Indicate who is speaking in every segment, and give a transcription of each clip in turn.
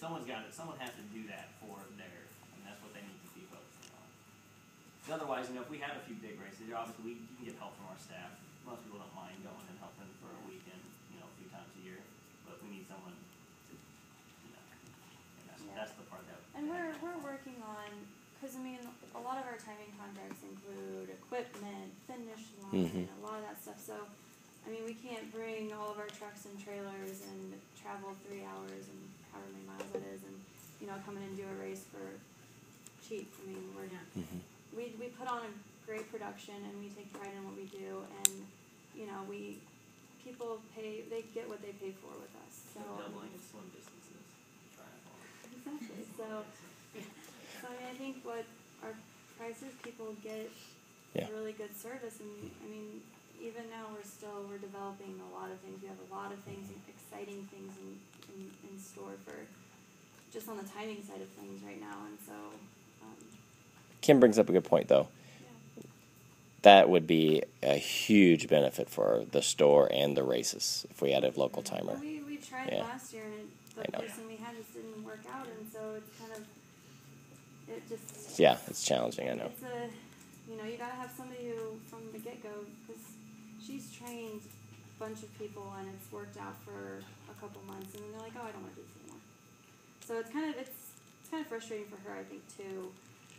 Speaker 1: Someone has to do that for and that's what they need to be focusing on. Otherwise, if we have a few big races, obviously you can get help from our staff. Most people don't mind going and helping for a weekend, a few times a year. But we need someone to, and that's the part that.
Speaker 2: And we're working on, because a lot of our timing contracts include equipment, finish line, a lot of that stuff. So, we can't bring all of our trucks and trailers and travel 3 hours and however many miles that is, and come in and do a race for cheap. We put on a great production and we take pride in what we do, and people they get what they pay for with us. So
Speaker 1: doubling in swim distances,
Speaker 2: exactly. So I think what our prices, people get really good service, and even now we're developing a lot of things. We have a lot of things, exciting things in store for just on the timing side of things right now, and so.
Speaker 3: Kim brings up a good point, though. Yeah. That would be a huge benefit for the store and the races if we had a local timer.
Speaker 2: Well, we tried last year, and the person we had just didn't work out, and so it's kind of
Speaker 3: it's challenging. I know.
Speaker 2: It's you got to have somebody who from the get-go, because she's trained a bunch of people and it's worked out for a couple months, and then they're like, oh, I don't want to do this anymore. So it's kind of frustrating for her, I think, too.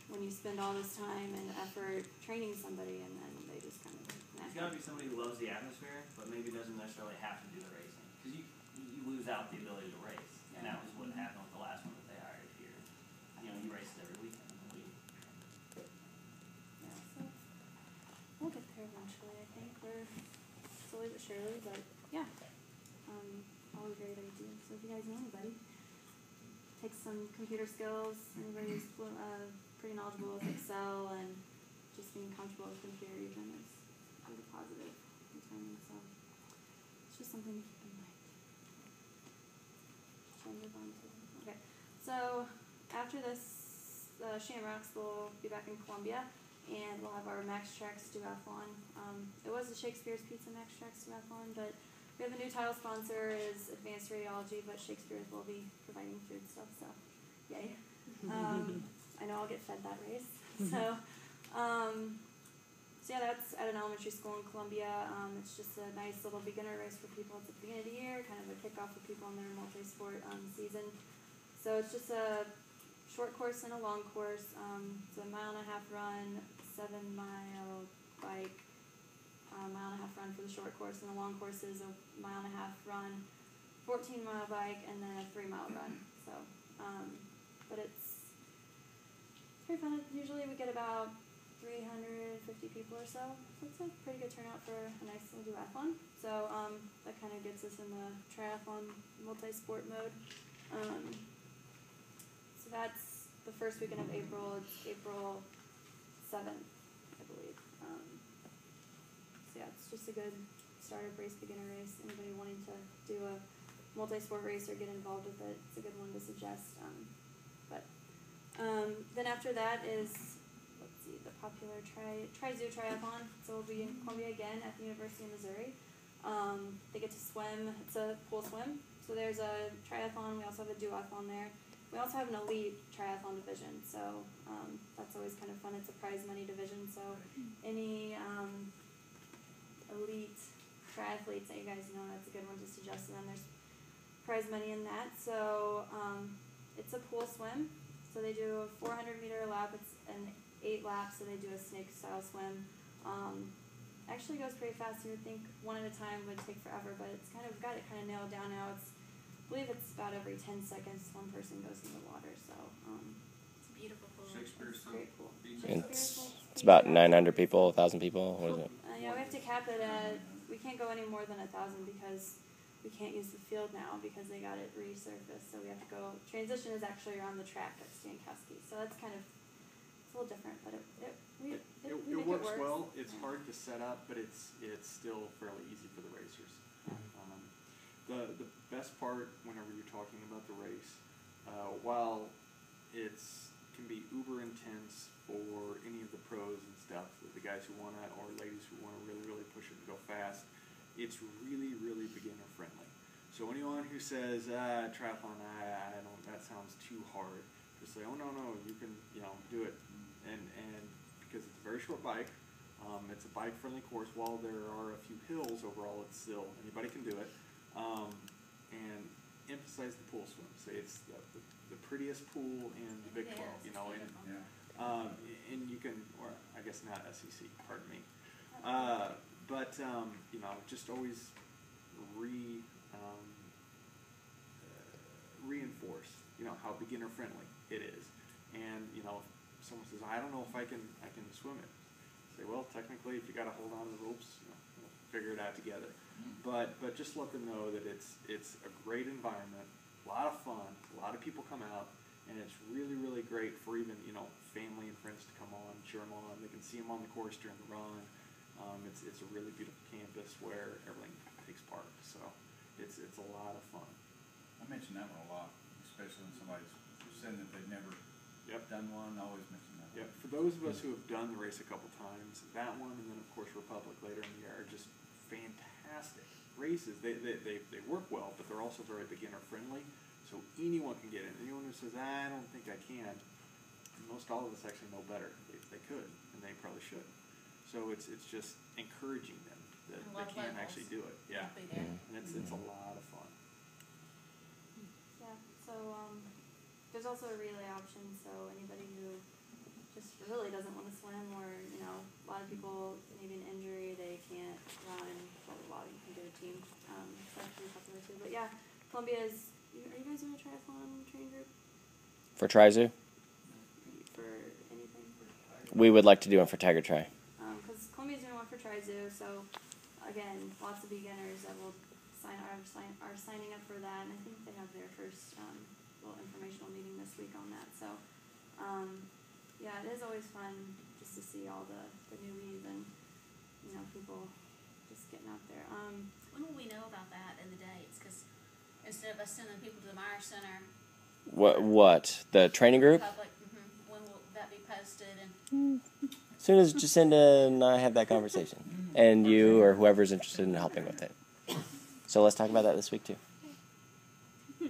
Speaker 2: When you spend all this time and effort training somebody, and then they just kind of.
Speaker 1: It's got to be somebody who loves the atmosphere, but maybe doesn't necessarily have to do the racing, because you lose out the ability to race, and that was what happened with the last one that they hired here. You race every weekend.
Speaker 2: Yeah, so we'll get there eventually. I think we're slowly but surely, but yeah, all great ideas. So if you guys know anybody, take some computer skills. Anybody's pretty knowledgeable with Excel, and just being comfortable with computer even is really positive in timing. So it's just something to keep in mind. Shall I move on to? Okay. So after this, Shamrocks will be back in Columbia, and we'll have our Max Tracks duathlon. It was the Shakespeare's Pizza Max Tracks duathlon, but we have a new title sponsor is Advanced Radiology, but Shakespeare's will be providing food stuff. So, yay. I know I'll get fed that race. So yeah, that's at an elementary school in Columbia. It's just a nice little beginner race for people at the beginning of the year, kind of a kickoff for people in their multi-sport season. So it's just a short course and a long course. It's a 1.5 mile run, 7-mile bike, 1.5 mile run for the short course, and the long course is a 1.5 mile run, 14-mile bike, and then a 3-mile run. So, but it's pretty fun. Usually we get about 350 people or so. So it's a pretty good turnout for a nice little duathlon. So that kind of gets us in the triathlon multi-sport mode. So that's the first weekend of April. It's April 7th, I believe. So yeah, it's just a good startup race, beginner race. Anybody wanting to do a multi-sport race or get involved with it, it's a good one to suggest. Then after that is, let's see, the popular Tri-Zoo Triathlon. So we'll be in Columbia again at the University of Missouri. They get to swim. It's a pool swim. So there's a triathlon. We also have a duathlon there. We also have an elite triathlon division. So that's always kind of fun. It's a prize money division. So any elite triathletes that you guys know, that's a good one to suggest. And then there's prize money in that. So it's a pool swim. So they do a 400-meter lap. It's an 8 laps, so they do a snake-style swim. Actually goes pretty fast. You would think one at a time would take forever, but it's kind of got it kind of nailed down now. I believe it's about every 10 seconds one person goes in the water. So
Speaker 4: it's a beautiful pool.
Speaker 1: Shakespeare's
Speaker 2: very cool.
Speaker 3: It's about 900 people, 1,000 people. What is it?
Speaker 2: Yeah, we have to cap it at. We can't go any more than 1,000 because we can't use the field now because they got it resurfaced. So we have to go. Transition is actually around the track at Stankowski. So that's kind of it's a little different, but
Speaker 5: it works well. It's hard to set up, but it's still fairly easy for the racers. The best part whenever you're talking about the race, while it can be uber intense for any of the pros and stuff, the guys who want to or ladies who want to really push it and go fast, it's really beginner friendly. So anyone who says triathlon, I don't, that sounds hard. Just say, oh no, you can, do it, and because it's a very short bike, it's a bike-friendly course. While there are a few hills overall, it's still anybody can do it, and emphasize the pool swim. Say it's the prettiest pool in the Big 12, and you can, or I guess not SEC, pardon me, but just always reinforce, how beginner friendly it is. And, if someone says, I don't know if I can swim it, say, well, technically, if you got to hold on to the ropes, we'll figure it out together. But just let them know that it's a great environment, a lot of fun, a lot of people come out, and it's really, really great for even, family and friends to come on, cheer them on. They can see them on the course during the run. It's a really beautiful campus where everything takes part. So it's a lot of fun.
Speaker 6: I mention that one a lot, especially when somebody's saying that they've never done one. I always mention that.
Speaker 5: Yep. For those of us who have done the race a couple times, that one, and then of course Republic later in the year, are just fantastic races. They work well, but they're also very beginner friendly. So anyone can get in. Anyone who says, I don't think I can, most all of us actually know better. They could, and they probably should. So it's just encouraging them that they can actually do it. Yeah. And it's a lot of fun.
Speaker 2: Yeah. So there's also a relay option. So anybody who just really doesn't want to swim, or a lot of people, maybe an injury, they can't run. Well, a lot of you can do a team. So that's pretty popular too. But yeah, Columbia's. Are you guys doing a triathlon training group?
Speaker 3: For Tri-Zoo?
Speaker 2: For anything?
Speaker 3: We would like to do one for Tiger Tri.
Speaker 2: Because Columbia's doing one for Tri-Zoo, so again, lots of beginners that will are signing up for that, and I think they have their first little informational meeting this week on that. So yeah, it is always fun just to see all the newbies and people just getting out there.
Speaker 4: When will we know about that and the dates? Because instead of us sending people to the Meyer Center,
Speaker 3: What? The training group?
Speaker 4: public, when will that be posted? And
Speaker 3: As soon as Jacinda and I have that conversation. And you or whoever's interested in helping with it. So let's talk about that this week too.
Speaker 2: So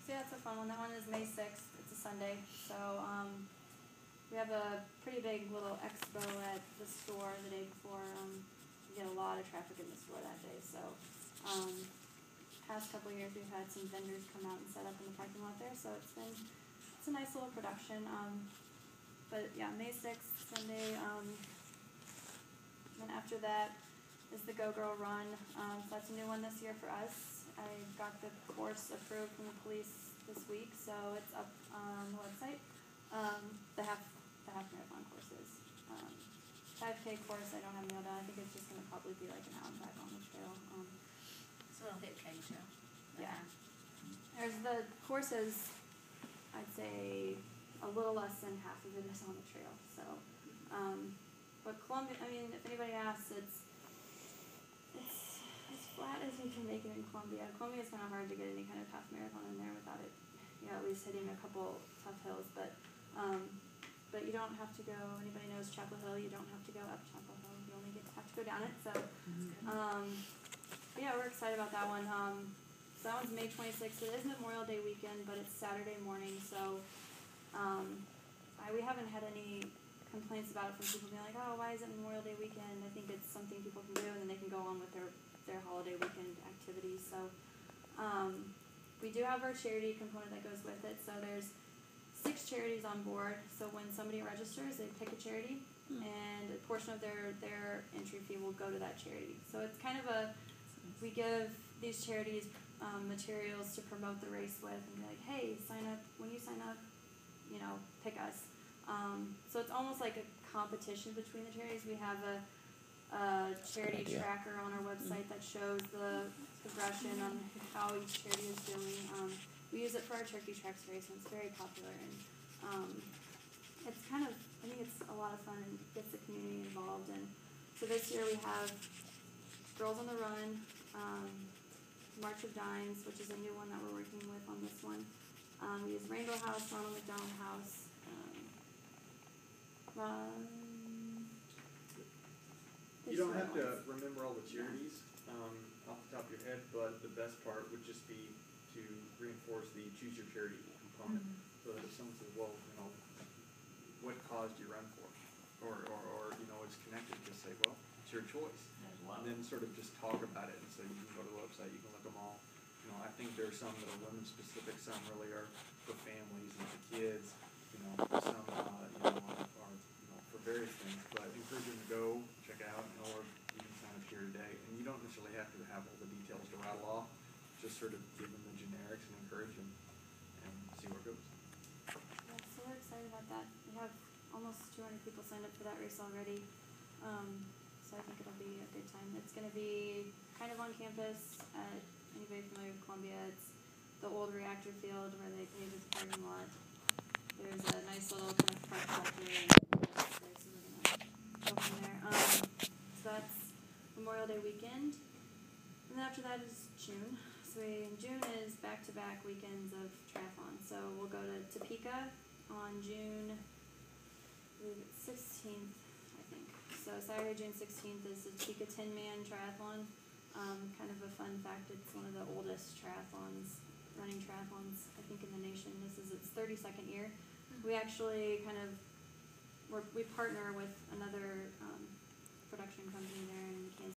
Speaker 2: yeah, it's a fun one. That one is May 6th. It's a Sunday. So we have a pretty big little expo at the store the day before. We get a lot of traffic in the store that day. So past couple of years we've had some vendors come out and set up in the parking lot there. So it's a nice little production. But yeah, May 6th, Sunday. Then after that is the Go Girl Run. So that's a new one this year for us. I got the course approved from the police this week, so it's up on the website. The half marathon courses. 5K course I don't have nailed down. I think it's just going to probably be like an hour and back on the trail.
Speaker 4: so it'll hit K Trail.
Speaker 2: Yeah. There's the courses, I'd say a little less than half of it is on the trail. So, but Columbia, I mean, if anybody asks, it's as flat as you can make it in Columbia. Columbia is kind of hard to get any kind of half marathon in there without it, at least hitting a couple tough hills. But you don't have to go. Anybody knows Chapel Hill? You don't have to go up Chapel Hill. You only have to go down it. So, but yeah, we're excited about that one. So that one's May 26th. It is Memorial Day weekend, but it's Saturday morning. So, we haven't had any complaints about it from people being like, oh, why is it Memorial Day weekend? I think it's something people can do, and then they can go on with their holiday weekend activities. So we do have our charity component that goes with it. So there's 6 charities on board. So when somebody registers, they pick a charity, and a portion of their entry fee will go to that charity. So it's kind of we give these charities materials to promote the race with, and be like, hey, sign up. When you sign up, pick us. So it's almost like a competition between the charities. We have a charity tracker on our website that shows the progression on how each charity is doing. We use it for our turkey tracks race, and it's very popular. And it's I think it's a lot of fun and gets the community involved. And so this year we have Girls on the Run, March of Dimes, which is a new one that we're working with on this one. We use Rainbow House, Ronald McDonald House.
Speaker 5: You don't have to remember all the charities off the top of your head, but the best part would just be to reinforce the choose your charity component. So that if your choice.
Speaker 1: There's a lot
Speaker 5: And
Speaker 1: of
Speaker 5: then sort of just talk about it, and so you can go to the website, you can look them all. You know, I think there are some that are women specific, some really are for families and for kids, you know, some, are, for various things, but encourage them to go, check out, or you can sign up here today, and you don't necessarily have to have all the details to rattle off, just sort of give them the generics and encourage them, and see where it goes.
Speaker 2: Yeah, so we're excited about that. We have almost 200 people signed up for that race already. So I think it'll be a good time. It's going to be kind of on campus. Anybody familiar with Columbia? It's the old reactor field where they paved the parking lot. There's a nice little kind of park structure and so we're going to go from there. So that's Memorial Day weekend. And then after that is June. So June is back-to-back weekends of triathlon. So we'll go to Topeka on June 16th, I think. So Saturday, June 16th is the Topeka 10-man triathlon. Kind of a fun fact, it's one of the oldest running triathlons, I think, in the nation. This is its 32nd year. We actually we partner with another production company there in Kansas